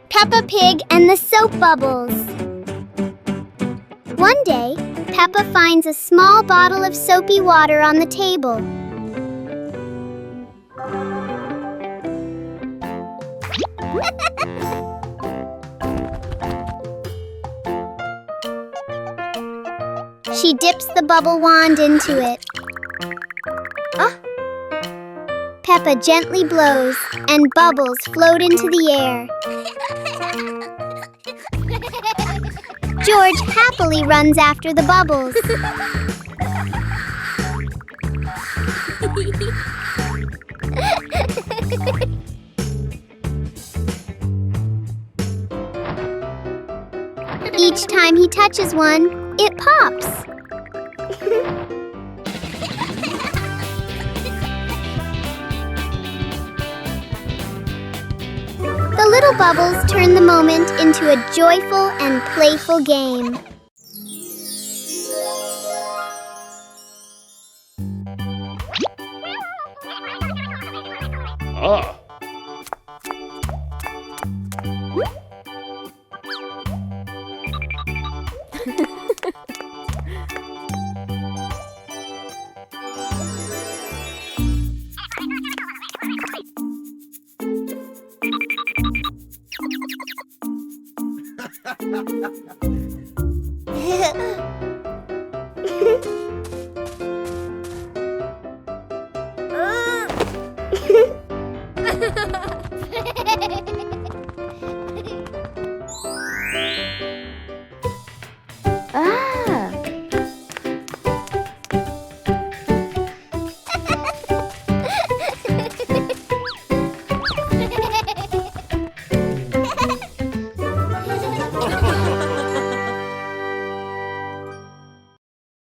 Peppa Pig and the Soap Bubbles. One day, Peppa finds a small bottle of soapy water on the table. She dips the bubble wand into it. Peppa gently blows, and bubbles float into the air. George happily runs after the bubbles. Each time he touches one, it pops. The little bubbles turn the moment into a joyful and playful game.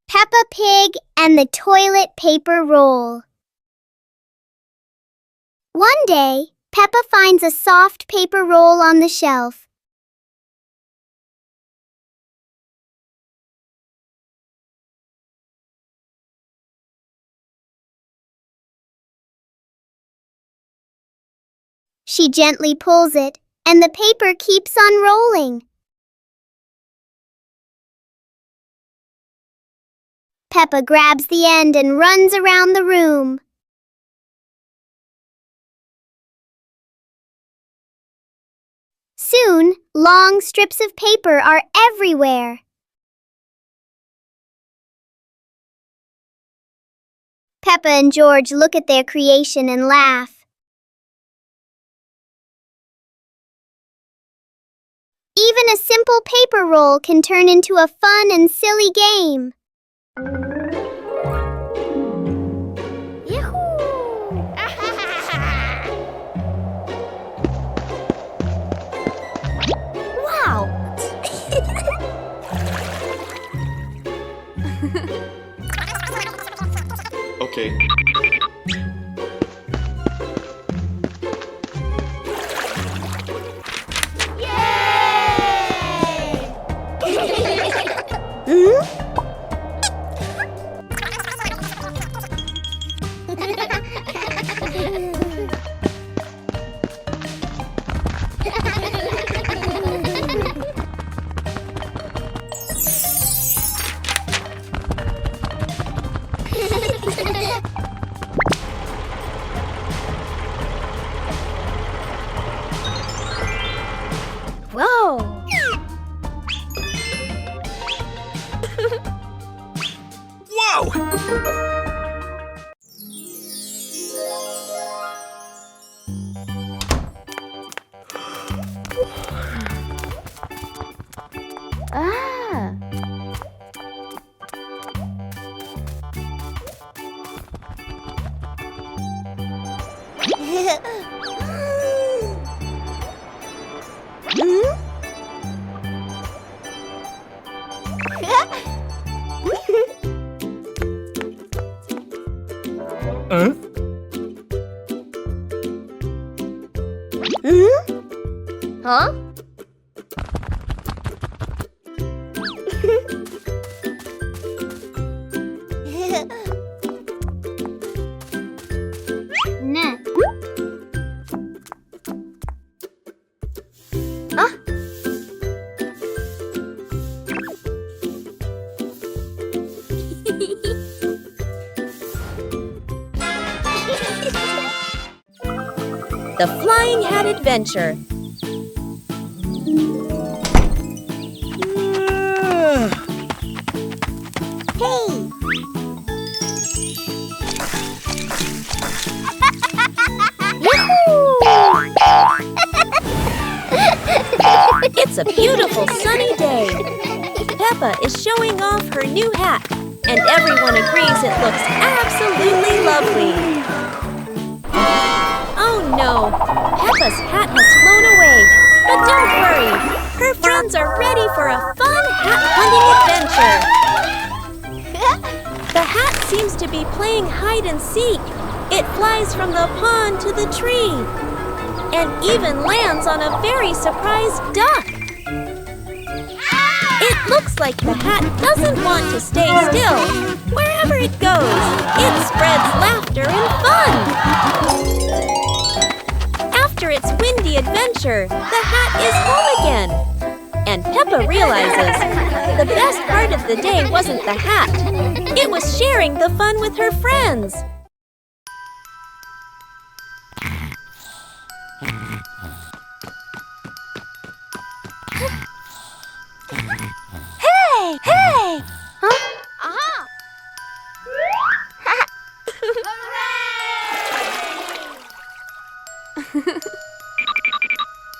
Peppa Pig and the toilet paper roll. One day, Peppa finds a soft paper roll on the shelf. She gently pulls it, and the paper keeps on rolling. Peppa grabs the end and runs around the room. Soon, long strips of paper are everywhere. Peppa and George look at their creation and laugh. Even a simple paper roll can turn into a fun and silly game. Wow! Okay. Whoa! Huh? The Flying Hat Adventure. Hey! It's a beautiful sunny day. Peppa is showing off her new hat, and everyone agrees it looks absolutely lovely. Oh no, Peppa's hat has flown away. But don't worry, her friends are ready for a fun hat hunting adventure. The hat seems to be playing hide and seek. It flies from the pond to the tree, and even lands on a very surprised duck. It looks like the hat doesn't want to stay still. Wherever it goes, it spreads laughter and fun. After its windy adventure, the hat is home again. And Peppa realizes the best part of the day wasn't the hat. It was sharing the fun with her friends. Hey! Hey! Huh? Aha!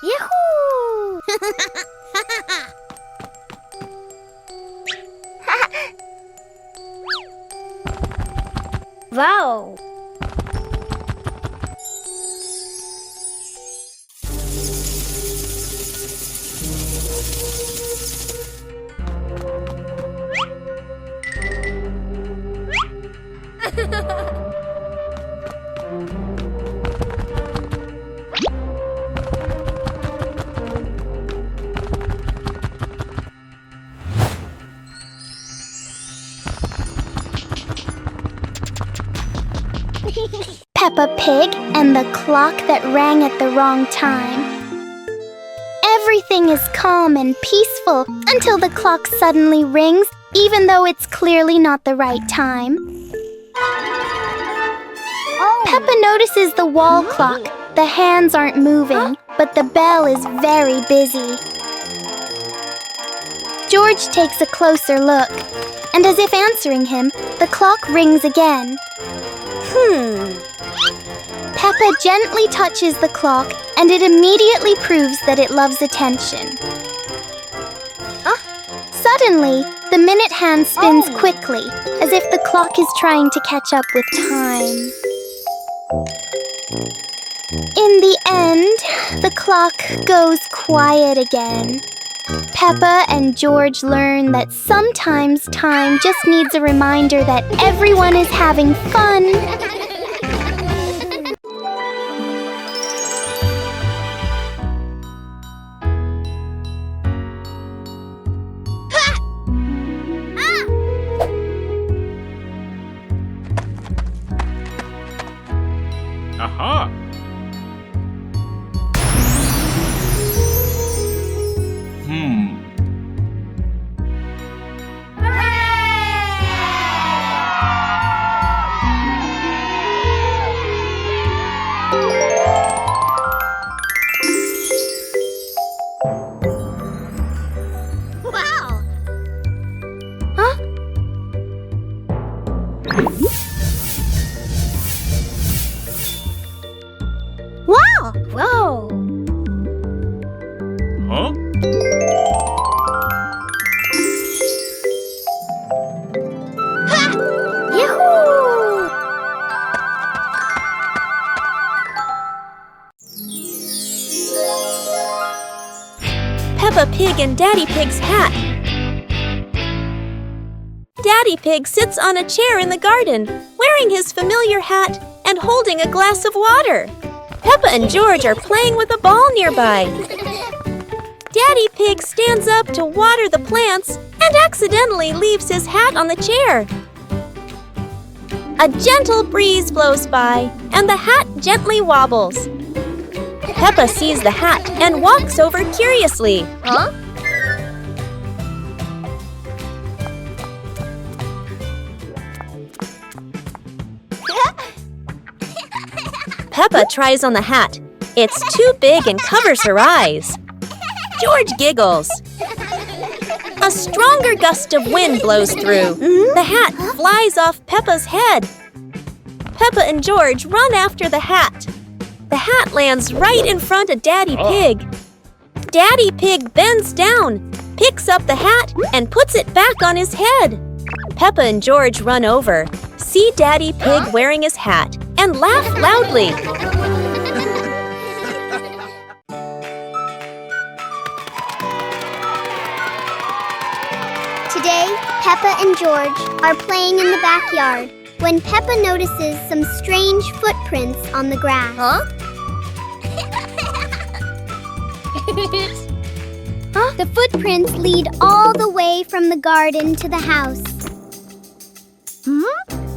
Yahoo! Wow! Peppa Pig and the clock that rang at the wrong time. Everything is calm and peaceful until the clock suddenly rings, even though it's clearly not the right time. Peppa notices the wall clock. The hands aren't moving, but the bell is very busy. George takes a closer look, and as if answering him, the clock rings again. Peppa gently touches the clock, and it immediately proves that it loves attention. Suddenly, the minute hand spins quickly, as if the clock is trying to catch up with time. In the end, the clock goes quiet again. Peppa and George learn that sometimes time just needs a reminder that everyone is having fun. Aha! Wow! Wow! Whoa! Huh? Yahoo! Peppa Pig and Daddy Pig's hat. Daddy Pig sits on a chair in the garden, wearing his familiar hat and holding a glass of water. Peppa and George are playing with a ball nearby. Daddy Pig stands up to water the plants and accidentally leaves his hat on the chair. A gentle breeze blows by and the hat gently wobbles. Peppa sees the hat and walks over curiously. Huh? Peppa tries on the hat. It's too big and covers her eyes. George giggles. A stronger gust of wind blows through. The hat flies off Peppa's head. Peppa and George run after the hat. The hat lands right in front of Daddy Pig. Daddy Pig bends down, picks up the hat, and puts it back on his head. Peppa and George run over, see Daddy Pig wearing his hat, and laugh loudly. Today, Peppa and George are playing in the backyard when Peppa notices some strange footprints on the grass. Huh? The footprints lead all the way from the garden to the house.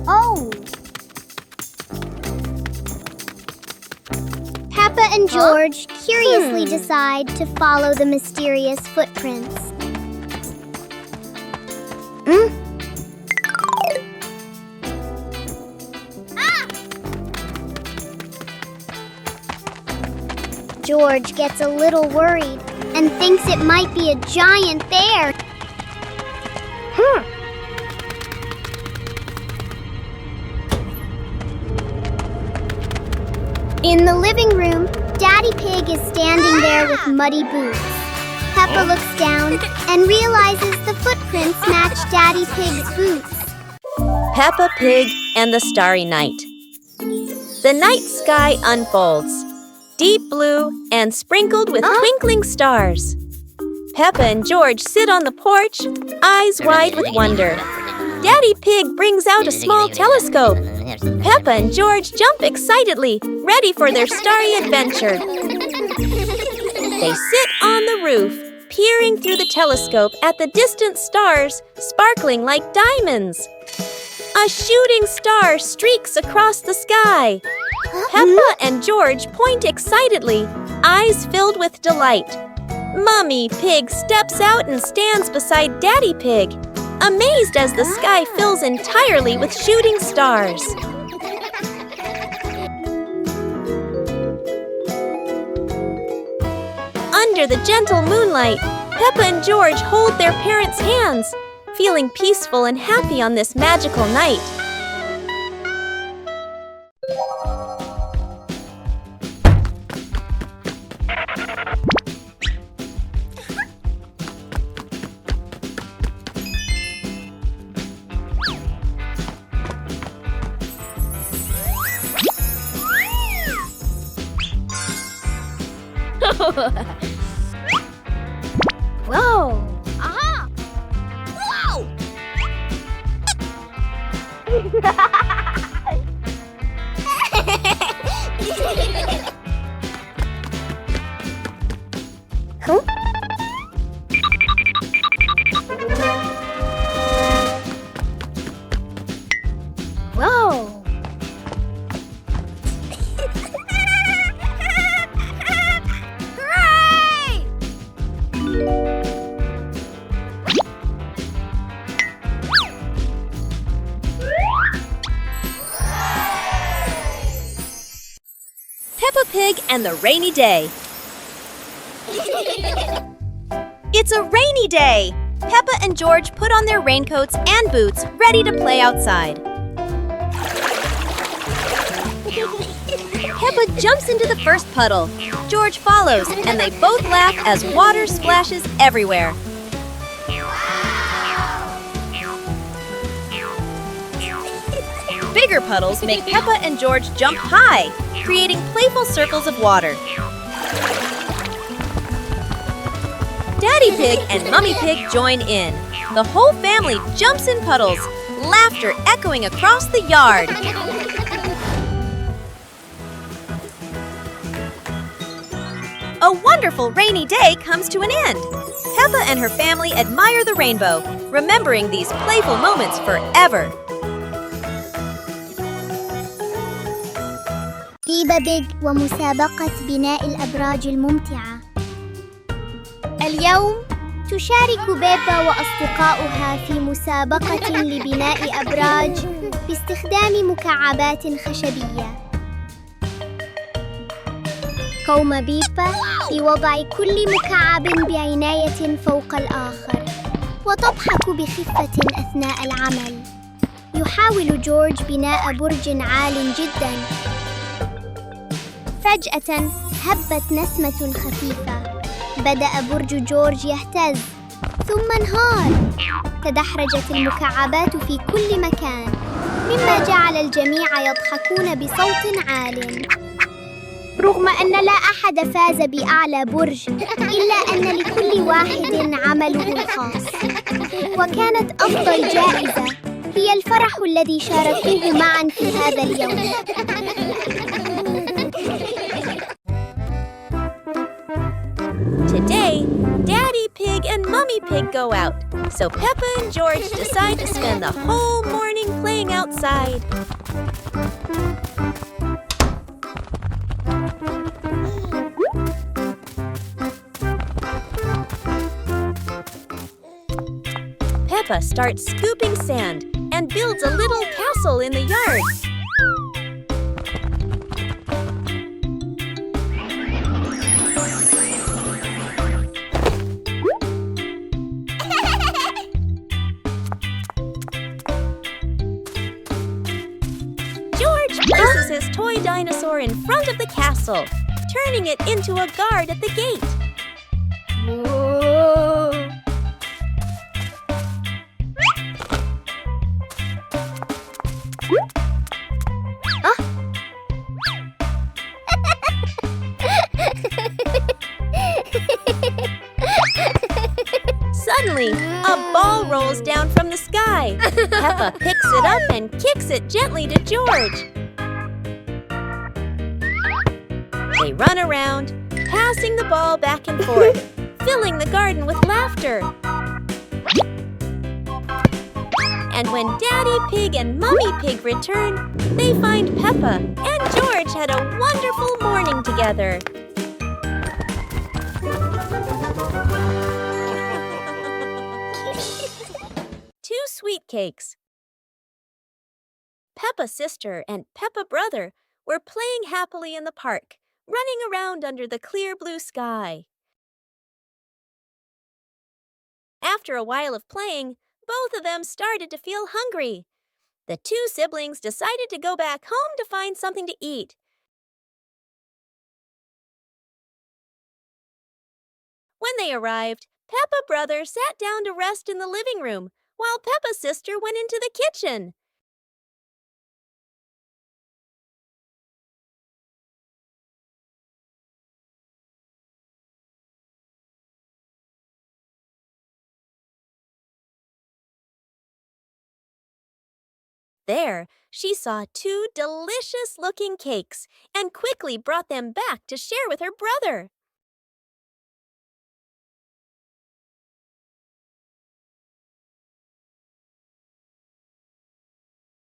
Oh! Peppa and George curiously decide to follow the mysterious footprints. George gets a little worried and thinks it might be a giant bear. In the living room, Daddy Pig is standing there with muddy boots. Peppa looks down and realizes the footprints match Daddy Pig's boots. Peppa Pig and the Starry Night. The night sky unfolds, deep blue and sprinkled with twinkling stars. Peppa and George sit on the porch, eyes wide with wonder. Daddy Pig brings out a small telescope. Peppa and George jump excitedly, ready for their starry adventure. They sit on the roof, peering through the telescope at the distant stars, sparkling like diamonds. A shooting star streaks across the sky. Peppa and George point excitedly, eyes filled with delight. Mummy Pig steps out and stands beside Daddy Pig, amazed as the sky fills entirely with shooting stars. Under the gentle moonlight, Peppa and George hold their parents' hands, feeling peaceful and happy on this magical night. Whoa! Aha! Whoa! Huh? Whoa! Hooray! Peppa Pig and the Rainy Day. It's a rainy day! Peppa and George put on their raincoats and boots, ready to play outside. Peppa jumps into the first puddle. George follows, and they both laugh as water splashes everywhere. Bigger puddles make Peppa and George jump high, creating playful circles of water. Daddy Pig and Mummy Pig join in. The whole family jumps in puddles, laughter echoing across the yard. A wonderful rainy day comes to an end. Peppa and her family admire the rainbow, remembering these playful moments forever. بيبا بيج ومسابقة بناء الأبراج الممتعة. اليوم تشارك بيبا وأصدقاؤها في مسابقة لبناء أبراج باستخدام مكعبات خشبية. قام بيبا بوضع كل مكعب بعناية فوق الآخر وتضحك بخفة أثناء العمل. يحاول جورج بناء برج عال جداً. فجأة هبت نسمة خفيفة. بدأ برج جورج يهتز ثم انهار. تدحرجت المكعبات في كل مكان مما جعل الجميع يضحكون بصوت عال. رغم أن لا أحد فاز بأعلى برج إلا أن لكل واحد عمله الخاص، وكانت أفضل جائزة هي الفرح الذي شاركوه معاً في هذا اليوم. Today, Daddy Pig and Mummy Pig go out, so Peppa and George decide to spend the whole morning playing outside. Peppa starts scooping sand and builds a little castle in the yard. George places his toy dinosaur in front of the castle, turning it into a guard at the gate. Suddenly, a ball rolls down from the sky. Peppa picks it up and kicks it gently to George. They run around, passing the ball back and forth, filling the garden with laughter. And when Daddy Pig and Mummy Pig return, they find Peppa and George had a wonderful morning together. Two sweet cakes. Peppa's sister and Peppa brother were playing happily in the park, running around under the clear blue sky. After a while of playing, both of them started to feel hungry. The two siblings decided to go back home to find something to eat. When they arrived, Peppa brother sat down to rest in the living room, while Peppa's sister went into the kitchen. There, she saw two delicious-looking cakes and quickly brought them back to share with her brother.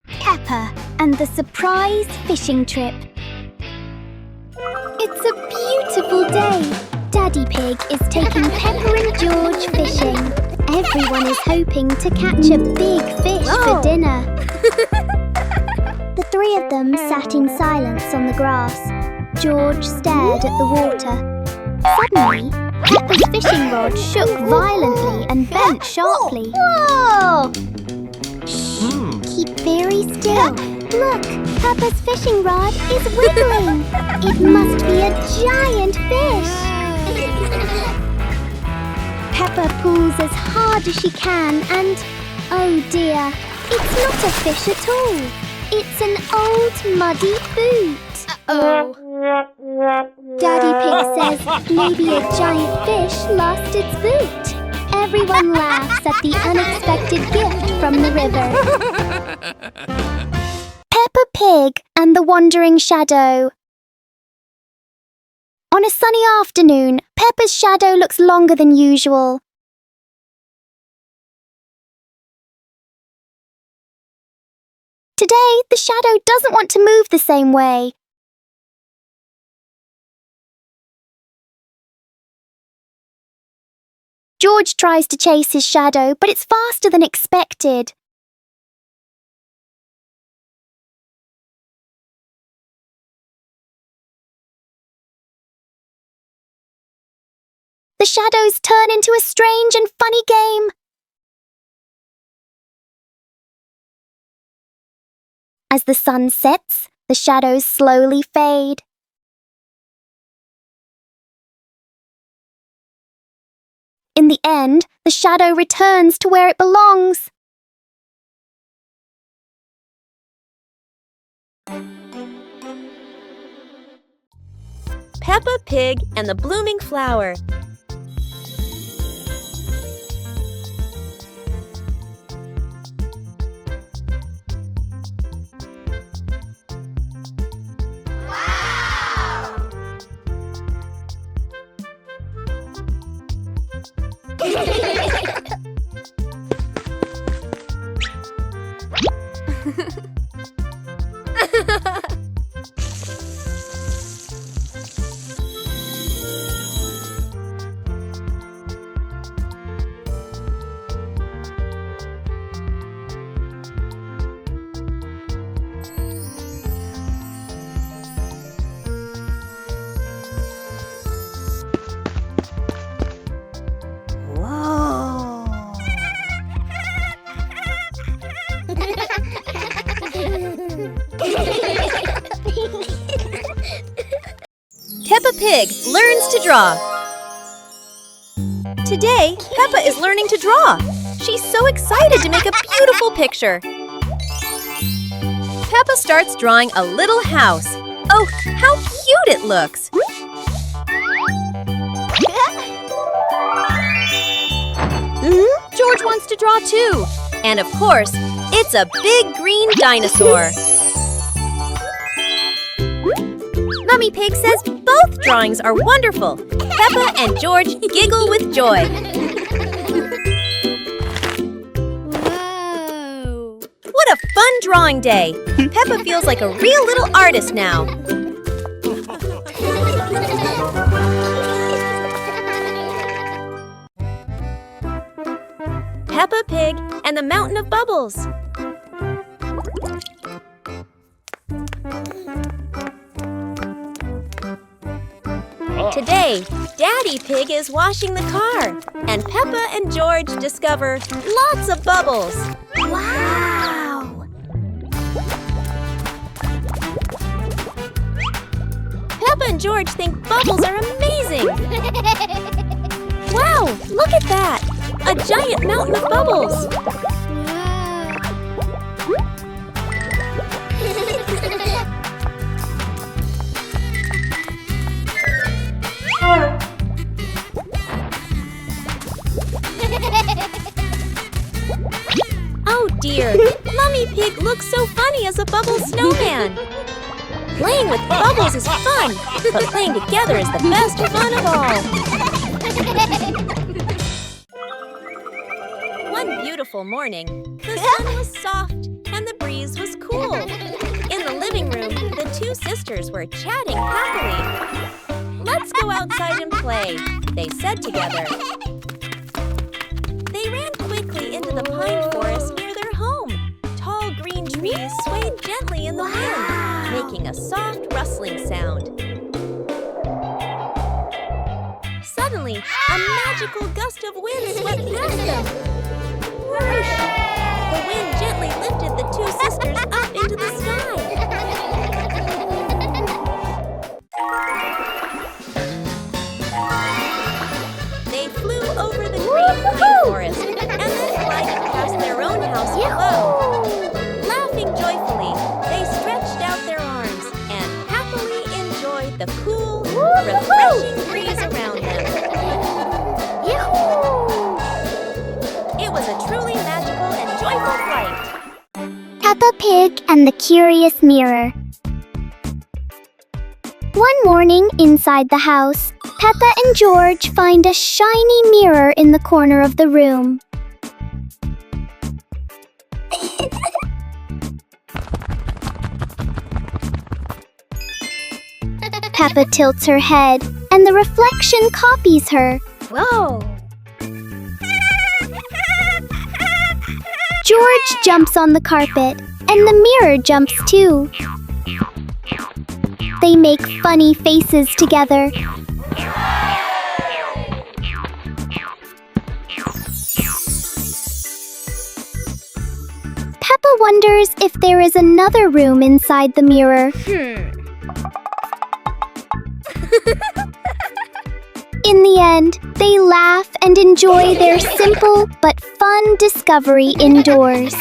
Peppa and the surprise fishing trip. It's a beautiful day. Daddy Pig is taking Peppa and George fishing. Everyone is hoping to catch a big fish for dinner. The three of them sat in silence on the grass. George stared at the water. Suddenly, Peppa's fishing rod shook violently and bent sharply. Whoa! Keep very still. Look, Peppa's fishing rod is wiggling. It must be a giant fish. Peppa pulls as hard as she can and, oh dear, it's not a fish at all. It's an old muddy boot. Daddy Pig says maybe a giant fish lost its boot. Everyone laughs at the unexpected gift from the river. Peppa Pig and the Wandering Shadow. On a sunny afternoon, Peppa's shadow looks longer than usual. Today, the shadow doesn't want to move the same way. George tries to chase his shadow, but it's faster than expected. The shadows turn into a strange and funny game. As the sun sets, the shadows slowly fade. In the end, the shadow returns to where it belongs. Peppa Pig and the Blooming Flower. Peppa Pig learns to draw. Today, Peppa is learning to draw. She's so excited to make a beautiful picture. Peppa starts drawing a little house. Oh, how cute it looks! George wants to draw too. And of course, it's a big green dinosaur. Mummy Pig says both drawings are wonderful. Peppa and George giggle with joy. Whoa! What a fun drawing day! Peppa feels like a real little artist now. Peppa Pig and the Mountain of Bubbles. Today, Daddy Pig is washing the car, and Peppa and George discover lots of bubbles. Wow! Peppa and George think bubbles are amazing. Wow, look at that! A giant mountain of bubbles. Oh dear, Mummy Pig looks so funny as a bubble snowman. Playing with bubbles is fun, but playing together is the best fun of all. One beautiful morning, the sun was soft and the breeze was cool. In the living room, the two sisters were chatting happily. "Let's go outside and play," they said together. They ran quickly into the pine forest near their home. Tall green trees swayed gently in the wind, making a soft rustling sound. Suddenly, a magical gust of wind swept past them. Whoosh! The wind gently lifted the two sisters up into the sky. They flew over the green pine forest and then glided past their own house below. Laughing joyfully, they stretched out their arms and happily enjoyed the cool, refreshing breeze around them. It was a truly magical and joyful flight. Peppa Pig and the Curious Mirror. One morning, inside the house, Peppa and George find a shiny mirror in the corner of the room. Peppa tilts her head, and the reflection copies her. Whoa! George jumps on the carpet, and the mirror jumps too. They make funny faces together. Peppa wonders if there is another room inside the mirror. In the end, they laugh and enjoy their simple but fun discovery indoors.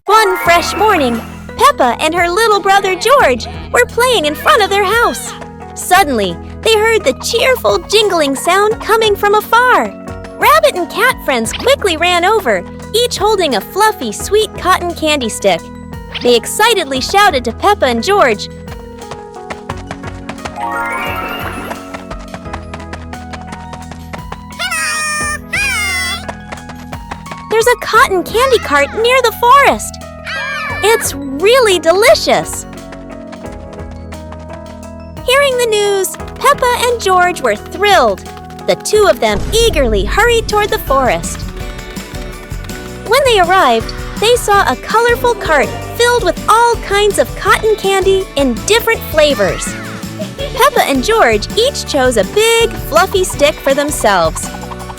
One fresh morning, Peppa and her little brother George were playing in front of their house. Suddenly, they heard the cheerful jingling sound coming from afar. Rabbit and cat friends quickly ran over, each holding a fluffy, sweet cotton candy stick. They excitedly shouted to Peppa and George, "There's a cotton candy cart near the forest. It's really delicious." Hearing the news, Peppa and George were thrilled. The two of them eagerly hurried toward the forest. When they arrived, they saw a colorful cart filled with all kinds of cotton candy in different flavors. Peppa and George each chose a big, fluffy stick for themselves.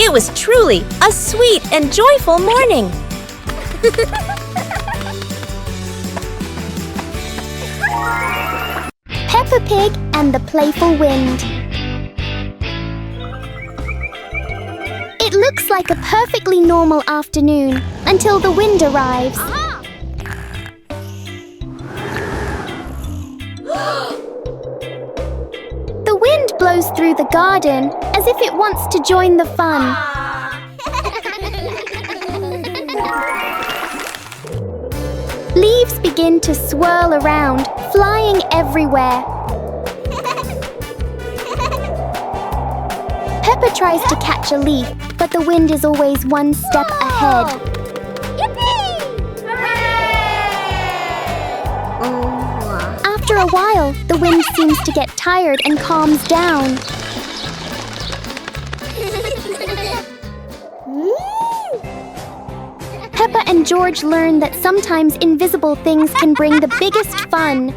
It was truly a sweet and joyful morning. Peppa Pig and the Playful Wind. It looks like a perfectly normal afternoon until the wind arrives. The wind blows through the garden as if it wants to join the fun. Leaves begin to swirl around, flying everywhere. Peppa tries to catch a leaf, but the wind is always one step ahead. After a while, the wind seems to get tired and calms down. Peppa and George learn that sometimes invisible things can bring the biggest fun.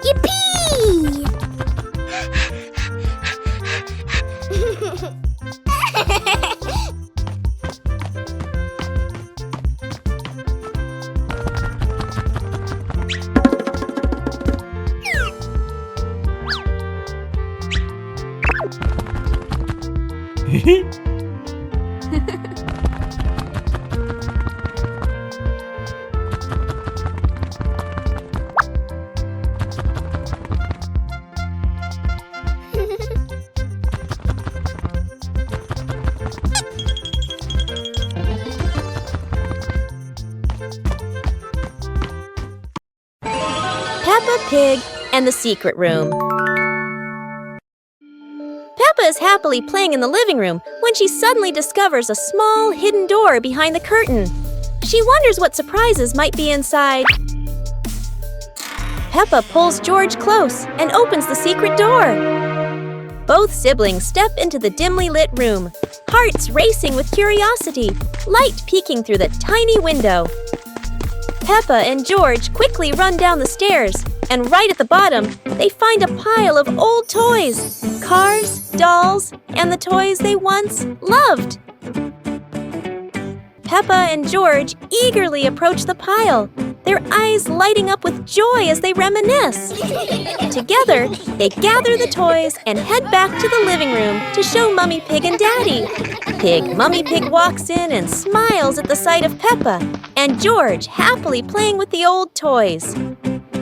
Yippee! Peppa Pig and the Secret Room. Peppa is happily playing in the living room when she suddenly discovers a small hidden door behind the curtain. She wonders what surprises might be inside. Peppa pulls George close and opens the secret door. Both siblings step into the dimly lit room, hearts racing with curiosity, light peeking through the tiny window. Peppa and George quickly run down the stairs, and right at the bottom, they find a pile of old toys, cars, dolls, and the toys they once loved. Peppa and George eagerly approach the pile, their eyes lighting up with joy as they reminisce. Together, they gather the toys and head back to the living room to show Mummy Pig and Daddy. Mummy Pig walks in and smiles at the sight of Peppa and George happily playing with the old toys.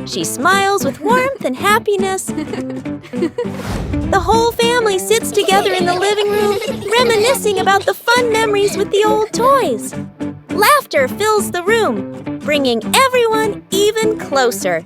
She smiles with warmth and happiness. The whole family sits together in the living room, reminiscing about the fun memories with the old toys. Laughter fills the room, bringing everyone even closer.